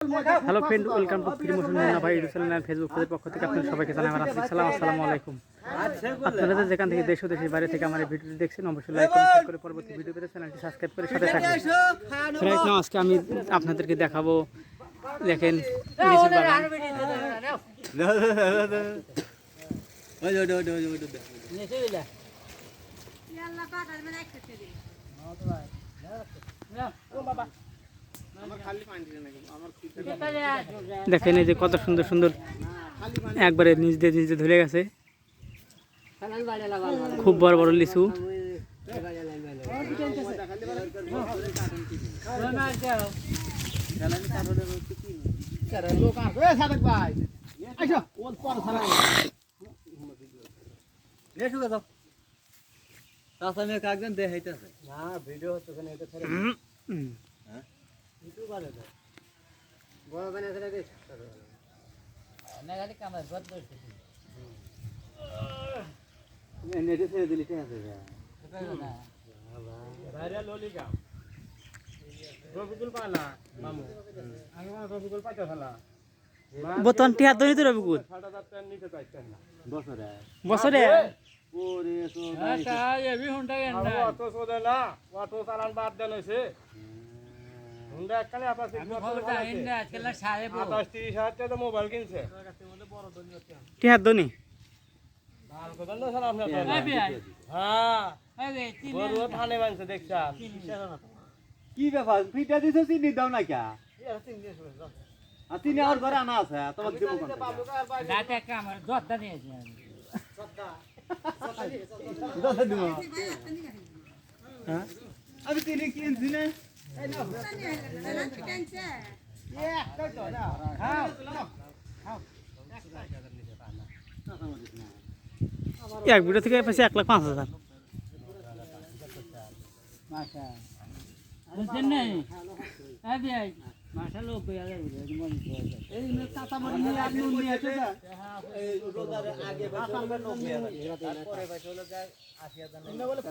Hello friend, welcome to Filmotion Munna Bhai YouTube channel Facebook পেজের পক্ষ থেকে আপনাদের সবাইকে জানাই আমার আসসালামু আলাইকুম। আপনারা যেখান থেকে দেশ ও দেশের বাইরে থেকে আমার এই ভিডিওটি দেখছেন অবশ্যই লাইক কমেন্ট করে পরবর্তী ভিডিও পেতে চ্যানেলটি সাবস্ক্রাইব করে সাথে থাকবেন। আজকে আমি আপনাদেরকে দেখাবো, দেখেন লিচুর বাগান। দেখেন এই যে কত সুন্দর সুন্দর একবারে নিচ দিয়ে ধরে গেছে, খুব বড় বড় লিচু। বর্তমান টিহার ধরে তো রবিকুল বছরে মোবাইল কিনছে টিহার ধনী কি ব্যাপার পিঠা দিছো চিনি দাও না কে চিনি আর ঘরে আনা আছে তোমাকে দেবো আমি চিনি কিনছি না এক ভিডিও থেকে পাইছে 1,05,000।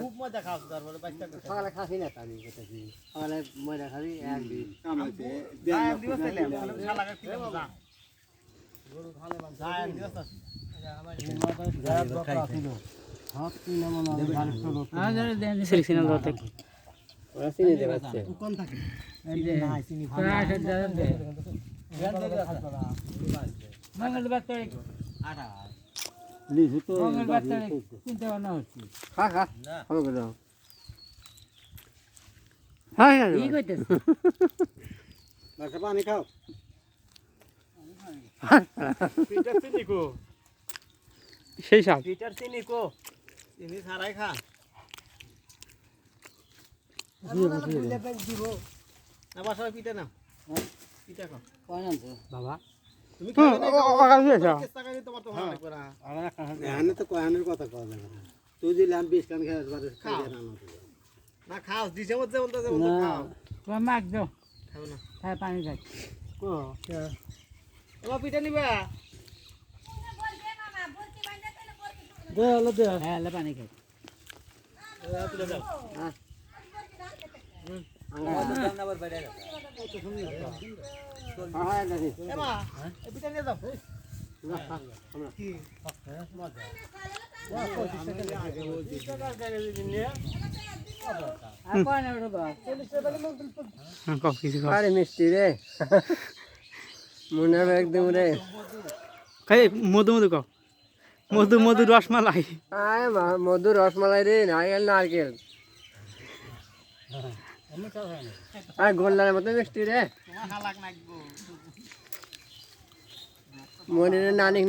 খুব মজা খাওয়া সকালে খাসি না আমি সকালে মজা খাবি পানি খাও সেই সাপ পিটার চিনি কো চিনি ছাড়াই খা দিব না বাসায় পিঠা না পিঠা খাও কয় আনছো বাবা তুমি তো কয়ানের কথা কওয়া যাবে না তুই দিলে আমি 20 কান খাই না খাও দিছে মধ্যে বলতে খাও তোমার মাগ দাও, খাও না খাই পানি খাই কো তোমার পিঠা নিবা দে হলো দে হ্যাঁ পানি খাই তুলে দাও হ্যাঁ মিষ্টি রে মনে হবে একদম রে খাই মধু মধু কাও মধু মধু রসমালাই মধু রসমালাই রে নারকেল আর গোল্লার মতো মিষ্টি রে মনে নানি